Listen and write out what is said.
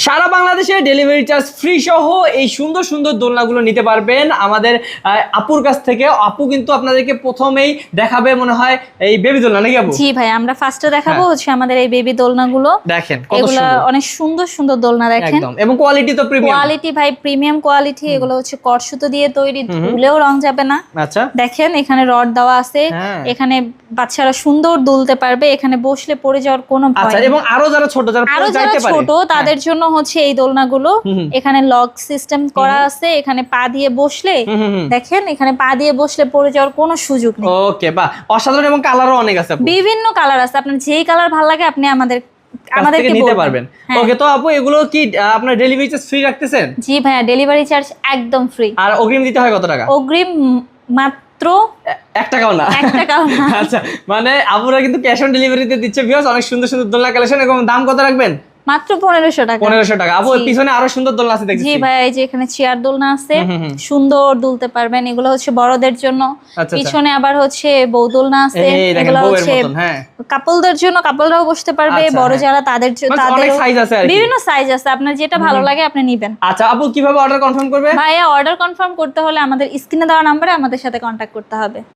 সারা বাংলাদেশে delivery charge free সহ এই সুন্দর সুন্দর দোলনাগুলো নিতে পারবেন আমাদের আপুর কাছ থেকে। আপু কিন্তু আপনাদেরকে প্রথমেই দেখাবে মনে হয় এই বেবি দোলনা, নাকি আপু? জি ভাই, আমরা ফার্স্টে দেখাবো হচ্ছে আমাদের এই বেবি দোলনাগুলো। দেখেন কত এগুলো সুন্দর, অনেক সুন্দর সুন্দর দোলনা দেখেন একদম। এবং কোয়ালিটি তো প্রিমিয়াম কোয়ালিটি ভাই, প্রিমিয়াম কোয়ালিটি। এগুলো হচ্ছে কটসুতো দিয়ে তৈরি, ধুলেও রং যাবে না। আচ্ছা, দেখেন এখানে রড দেওয়া আছে, এখানে বাচ্চারা সুন্দর দুলতে পারবে, এখানে বসলে পড়ে যাওয়ার কোনো ভয় আচ্ছা। নেই। এবং আরো যারা ছোট, যারা ছোট তাদের জন্য হচ্ছে এই দোলনাগুলো। এখানে লক সিস্টেম করা আছে, এখানে পা দিয়ে বসলে দেখেন, এখানে পা দিয়ে বসলে পড়ে যাওয়ার কোনো সুযোগ নেই। ওকে, বাহ, অসাধারণ। এবং কালারও অনেক আছে, বিভিন্ন কালার আছে, আপনার যেই কালার ভালো লাগে আপনি আমাদেরকে নিতে পারবেন। ওকে, তো আপু এগুলো কি আপনার ডেলিভারি চার্জ ফ্রি রাখতেছেন? জি ভাইয়া, ডেলিভারি চার্জ একদম ফ্রি। আর অগ্রিম দিতে হয় কত টাকা? অগ্রিম মাত্র 1 টাকাও না। 1 টাকাও না। আচ্ছা, মানে আপুরা কিন্তু ক্যাশ অন ডেলিভারিতে দিচ্ছে। ভিউয়ার্স, অনেক সুন্দর সুন্দর দোলনা কালেকশন। এবং দাম কত রাখবেন? মাত্র 1500 টাকা। 1500 টাকা। আপু পিছনে আরো সুন্দর দোলনা আছে দেখছি। জি ভাই, এই যে এখানে চেয়ার দোলনা আছে, সুন্দর দুলতে পারবেন। এগুলো হচ্ছে বড়দের জন্য। পিছনে আবার হচ্ছে বউ দোলনা আছে, এগুলো হচ্ছে কাপলদের জন্য, কাপলরাও বসতে পারবে। বড় যারা তাদের বিভিন্ন সাইজ আছে, আপনার যেটা ভালো লাগে আপনি নেবেন। আচ্ছা আপু, কিভাবে অর্ডার কনফার্ম করবে? ভাইয়া, অর্ডার কনফার্ম করতে হলে আমাদের স্ক্রিনে দেওয়া নম্বরে আমাদের সাথে কন্ট্যাক্ট করতে হবে।